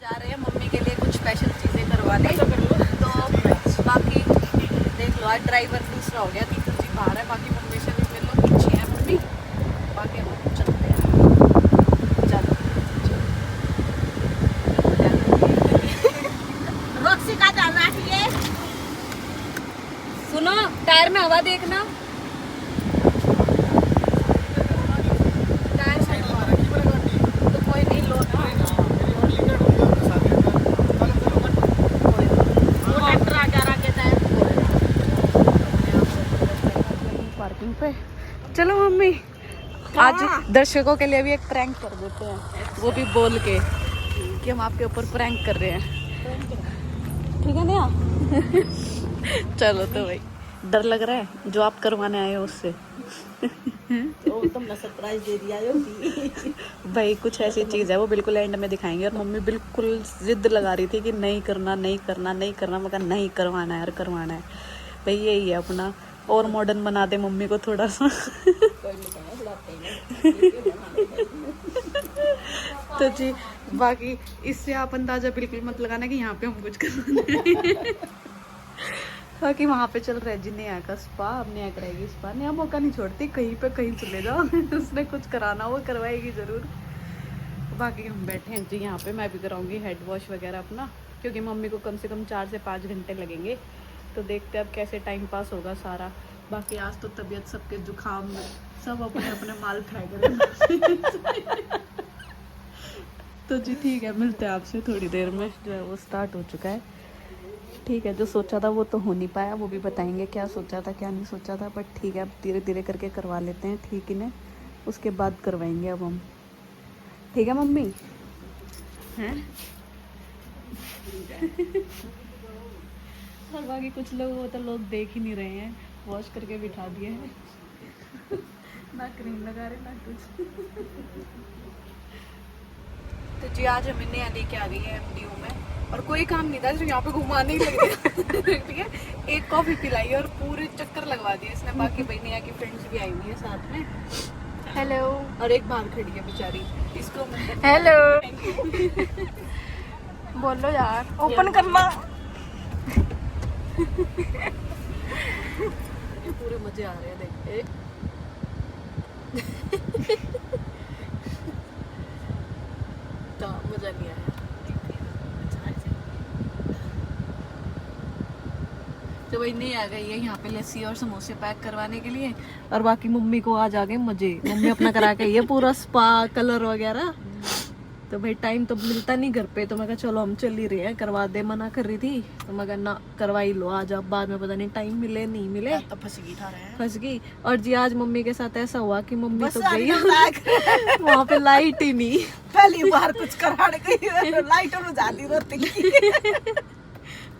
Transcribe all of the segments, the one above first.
जा रहे हैं मम्मी के लिए कुछ स्पेशल चीज़ें करवाने, तो बाकी देख लो आज ड्राइवर दूसरा हो गया, तीसरी जी बाहर है, बाकी मम्मी से भी मिल लो, पीछे है मम्मी, बाकी हम चलते हैं। चलो रॉक्सी का जाना है। सुनो, टायर में हवा देखना। टायर से तो कोई नहीं, लो ना। पार्किंग पे चलो मम्मी, आज दर्शकों के लिए भी एक प्रैंक कर देते हैं, वो भी बोल के कि हम आपके ऊपर प्रैंक कर रहे हैं, ठीक है ना? चलो तो भाई, डर लग रहा है जो आप करवाने आए हो उससे। तो तुमने सरप्राइज दे दिया यो भाई कुछ ऐसी चीज़ है वो बिल्कुल एंड में दिखाएंगे, और मम्मी बिल्कुल जिद लगा रही थी कि नहीं करना नहीं करना नहीं करना, मैं कहा नहीं करवाना है यार, करवाना है भाई, यही है अपना, और मॉडर्न बना दे मम्मी को थोड़ा सा। तो जी बाकी इससे आप अंदाजा बिल्कुल मत लगाना कि यहाँ पे हम कुछ करवाने। बाकी वहाँ पे चल रहा है जी नया का स्पा, अब नया कराएगी स्पा, नया मौका नहीं छोड़ती, कहीं पे कहीं चले जाओ। उसने कुछ कराना वो करवाएगी ज़रूर। बाकी हम बैठे हैं जी यहाँ पे, मैं भी कराऊंगी हेड वॉश वगैरह अपना, क्योंकि मम्मी को कम से कम 4 से 5 घंटे लगेंगे, तो देखते हैं अब कैसे टाइम पास होगा सारा। बाकी आज तो तबीयत सबके जुकाम में सब अपने अपने माल फेंक रहे हैं। तो जी ठीक है, मिलते हैं आपसे थोड़ी देर में, जो है वो स्टार्ट हो चुका है। ठीक है, जो सोचा था वो तो हो नहीं पाया, वो भी बताएंगे क्या सोचा था क्या नहीं सोचा था, बट ठीक है अब धीरे धीरे करके करवा लेते हैं, ठीक ही ना, उसके बाद करवाएंगे अब हम, ठीक है मम्मी हैं? और बाकी कुछ लोग वो तो लोग देख ही नहीं रहे हैं, वॉश करके बिठा दिए हैं। ना क्रीम लगा रहे ना कुछ। तो जी आज हमें नया लेके आ गई है MDU में, और कोई काम नहीं था, सिर्फ यहाँ पे घुमाने ही लगे। ठीक है, एक कॉफी पिलाई और पूरे चक्कर लगवा दिए इसने। बाकी भाई नया की फ्रेंड्स भी आई हुई है साथ में, हेलो, और एक बाहर खड़ी है बेचारी, इसको हेलो बोलो यार, ओपन करना। पूरे मजे आ रहे हैं देख के। मजा नहीं आया। तो वही नहीं आ गई है यहाँ पे लस्सी और समोसे पैक करवाने के लिए, और बाकी मम्मी को आज आ गए मजे, मम्मी अपना करा के ये पूरा स्पा कलर वगैरह। तो भाई टाइम तो मिलता नहीं घर पे, तो मैं कहा चलो हम चल ही रहे हैं, करवा दे, मना कर रही थी, तो मैं कहा ना करवा ही लो आज, अब बाद में पता नहीं टाइम मिले नहीं मिले, तो फंस गई। और जी आज मम्मी के साथ ऐसा हुआ कि मम्मी तो गई वहाँ पे लाइट ही नहीं, पहली बार कुछ कराने गई, लाइट में जाती रहती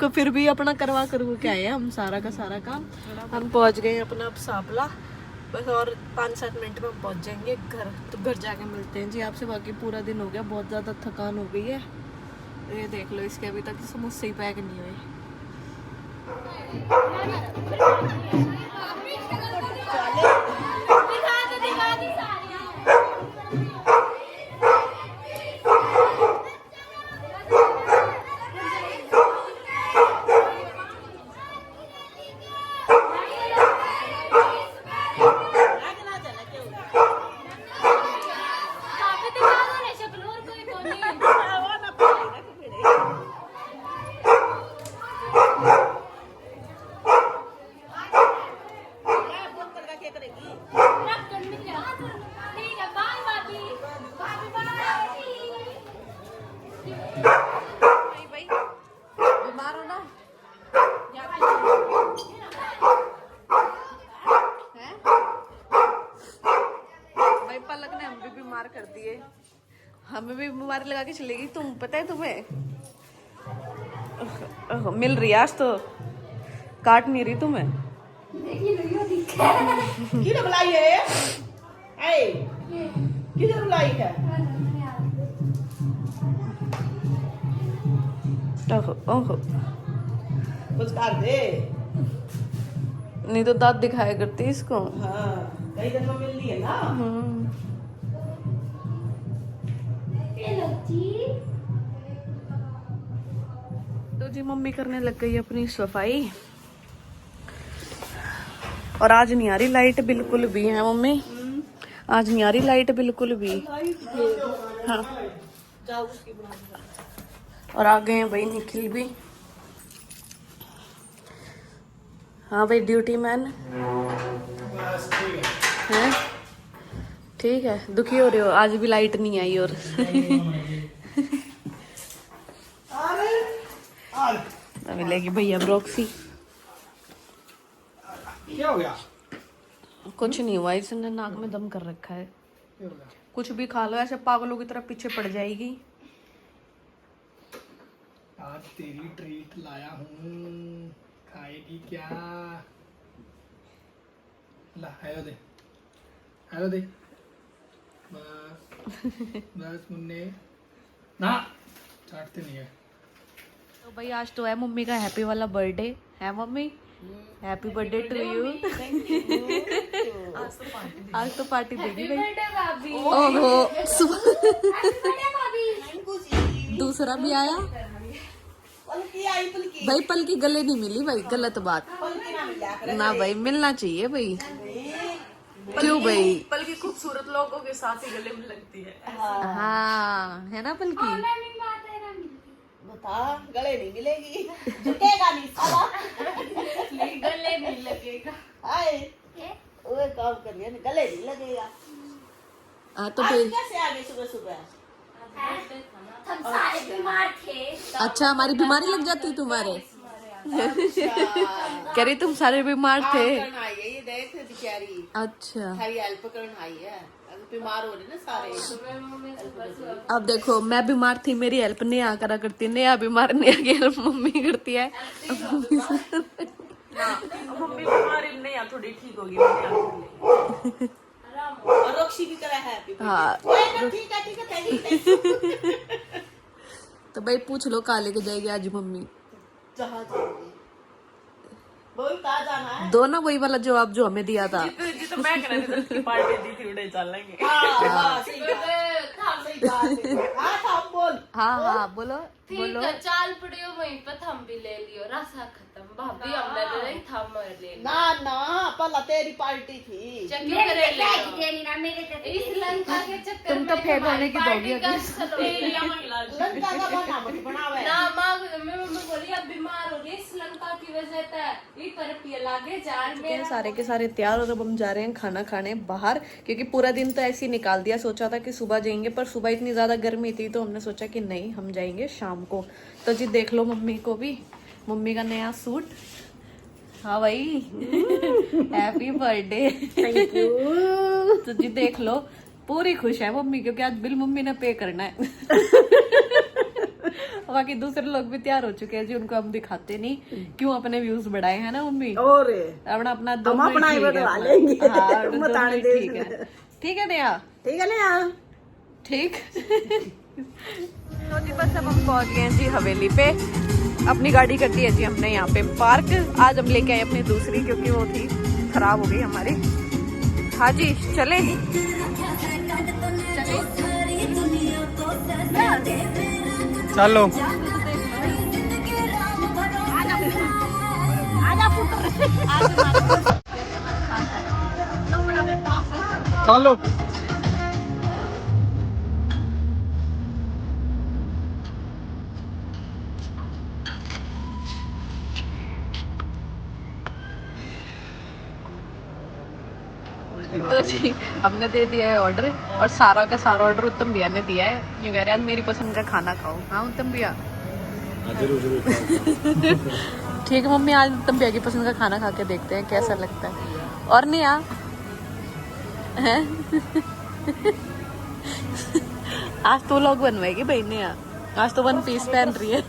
को फिर भी अपना करवा के आए हैं हम सारा का सारा काम। हम पहुंच गए अपना अब सापला, बस और 5-7 मिनट में हम पहुंच जाएंगे घर, तो घर जाके मिलते हैं जी आपसे। बाकी पूरा दिन हो गया, बहुत ज़्यादा थकान हो गई है, ये देख लो, इसके अभी तक समोसे ही पैक नहीं हुए। पलक ने हम भी बीमार कर दिए, हमें भी बीमारी लगा के चलेगी, तुम पता है तुम्हें? मिल रही आज तो काट नहीं रही तुम्हें। किधर बुलाई है? किधर बुलाई है? ओहो ओहो, कुछ कर दे, नहीं तो दांत दिखाया करती इसको। हाँ कई दिन में मिल रही है ना। जी मम्मी करने लग गई अपनी सफाई। और आज नहीं आ रही लाइट बिल्कुल भी है मम्मी, आज नहीं आ रही लाइट बिल्कुल भी। हाँ और आ गए हैं भाई निखिल भी। हाँ भाई ड्यूटी मैन है, ठीक है। दुखी हो रहे हो, आज भी लाइट नहीं आई और मिलेगी भैया ब्रोक्सी। क्या हो गया? कुछ नहीं हुआ, इसने नाक में दम कर रखा है। कुछ भी खा लो, ऐसे पागलों की तरह पीछे पड़ जाएगी। आज तेरी ट्रीट लाया हूँ, खाएगी क्या? ला हेलो दे, हेलो दे। बस बस मुन्ने ना चाटते नहीं है। तो भाई आज तो है मम्मी का हैप्पी वाला बर्थडे है मम्मी। Happy birthday to you. आज तो पार्टी देगी भाई। ओहो दूसरा भी आया भाई, पल की गले नहीं मिली भाई, गलत बात ना भाई, मिलना चाहिए भाई। क्यों भाई? पल की खूबसूरत लोगों के साथ ही गले में लगती है। हाँ है ना पल की। बता गले नहीं मिलेगी, झुकेगा नहीं साला, गले नहीं लगेगा। आए वो काम कर रही है, गले नहीं लगेगा। तो आज भाई कैसे आ गए सुबह सुबह? हम सारे बीमार थे। अच्छा हमारी बीमारी लग जाती तुम्हारे। कह रही तुम सारे बीमार थे। करन आई है ये, देख बेचारी अच्छा सारी हेल्प करन आई है। अगर बीमार हो रहे ना सारे। अब देखो मैं बीमार थी, मेरी हेल्प नया करा करती, नया बीमार नया की हेल्प मम्मी करती है। मम्मी बीमारी नया थोड़ी ठीक होगी। और रोक्षी की तरह है। हाँ ठीक है थैंक यू। तो भाई पूछ लो कहाँ लेके जाएगी आज मम्मी। जहाँ जाओगे वही कहाँ जाना है? दो ना वही वाला जवाब जो हमें दिया था। तो मैं पार्टी दी थी उड़े चलेंगे। हाँ सही बात है। हाँ था बोल। हाँ बोलो ठीक है चाल पड़ियो वहीं पर थम भी ले लियो, रास्ता खत्म। भाभी हमने दे रही थम ले ना ना पहला तेरी पार्टी थी। चक्कर करे ले इस लंका के चक्कर तुम तो में फेल होने की पार्टी दोगी का लंका का बना मत बनावे। ना माँ मम्मी बोली अब बीमार हो गई इस लंका की वजह से, इस तरफ ये लागे जान में। सारे के सारे तैयार और अब हम जा रहे हैं खाना खाने बाहर, क्योंकि पूरा दिन तो ऐसे ही निकाल दिया। सोचा था कि सुबह जाएंगे पर सुबह इतनी ज्यादा गर्मी थी तो हमने सोचा कि नहीं हम जाएंगे शाम को। तो जी देख लो मम्मी को भी, मम्मी का नया सूट। हाँ भाई हैप्पी बर्थडे थैंक यू। तो जी देख लो पूरी खुश है मम्मी, क्योंकि आज बिल मम्मी ने पे करना है। बाकी दूसरे लोग भी तैयार हो चुके हैं जी, उनको हम दिखाते नहीं, क्यों अपने व्यूज बढ़ाए हैं ना मम्मी। और अपना अपना हम अपना ही बढ़वा लेंगे। ठीक है ठीक है नया, ठीक है ना ठीक। तो जी बस अब हम पहुंच गए हैं जी हवेली पे। अपनी गाड़ी कर दी है जी हमने यहाँ पे पार्क। आज हम लेके आए अपनी दूसरी, क्योंकि वो थी खराब हो गई हमारी। हाँ जी चले चलो चलो तो जी हमने दे दिया है ऑर्डर, और सारा का सारा ऑर्डर उत्तम भैया ने दिया है। यूँ कह रहे हैं आज मेरी पसंद का खाना खाओ। हाँ उत्तम भैया ठीक है मम्मी, आज उत्तम भैया की पसंद का खाना खा के देखते हैं कैसा लगता है। और नहीं आ हैं आज तो लोग बनवाएगी भाई ने, आज तो वन पीस पहन रही है।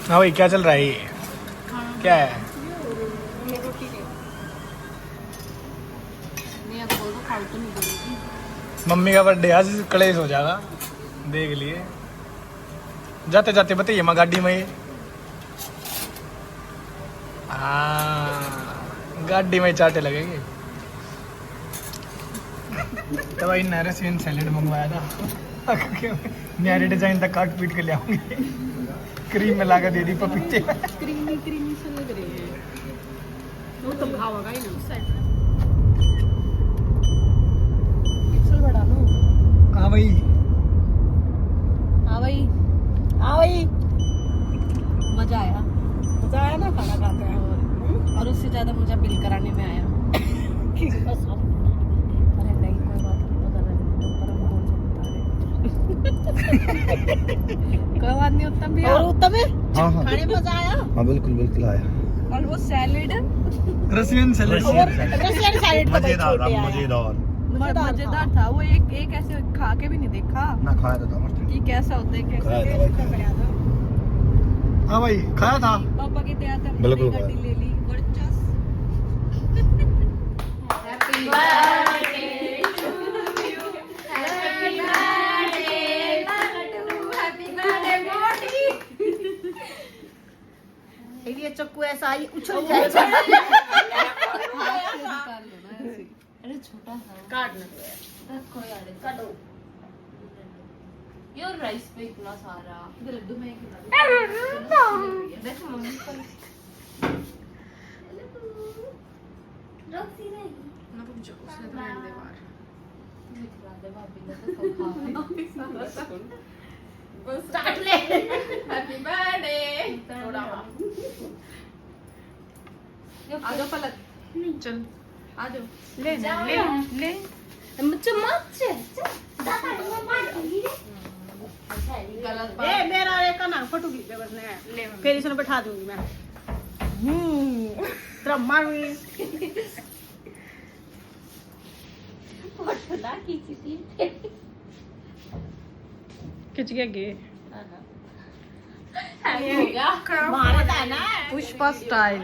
हाँ भाई क्या चल रहा है ये? क्या है? मम्मी का बर्थडे आज कलेश हो जाएगा, देख लिए। जाते जाते बताइए माँ गाड़ी में। हाँ गाड़ी में चाटे लगेंगे। तो भाई रसियन सैलेड मंगवाया था, नया डिजाइन तक काट पीट के ले आऊंगे। क्रीम में लाकर दे दी पपीते में। क्रीमी क्रीमी से लग रही है, वो तो भावगा ही ना। पिक्सल बढ़ा लो। हाँ भाई, हाँ भाई, हाँ भाई, मजा आया ना खाना खाते हैं। और उससे ज्यादा मजा बिल कराने में आया। अरे नहीं कोई बात नहीं, पता नहीं पर हम कौन सा बता रहे। कोई बात नहीं। उत्तम भी और उत्तम है खाने में मजा आया। हाँ बिल्कुल बिल्कुल आया। और वो salad, Russian salad Russian salad मजेदार था, मजेदार। मजेदार था वो। एक ऐसे खा के भी नहीं देखा ना खाया तो था मस्त। कि कैसा होता है, खाया कैसा। हाँ भाई खाया था। पापा के तैयार थे, बिल्कुल गाड़ी ले ली। हैप्पी ये चक्कू ऐसा आई उछल जाएगा। अरे छोटा सा काट ना रखो यार, काटो। ये और राइस पे इतना सारा लड्डू में देखो मम्मी को रखती रहेगी। ना रुक जाओ, उसे तो रहने दे बाहर। दिखला दे भाभी ने तो खा बस काट ले। Happy birthday. आ जाओ पलक, चल आ जाओ। ले ले चम्मच गलत ए बात। मेरा एक ना फटूगी पे बस ने ले फिर इसने बैठा दूंगी मैं। तेरा मारूंगी। फटला खींची थी खिंच गया गे। हो गया मारा था ना। पुष्पा स्टाइल।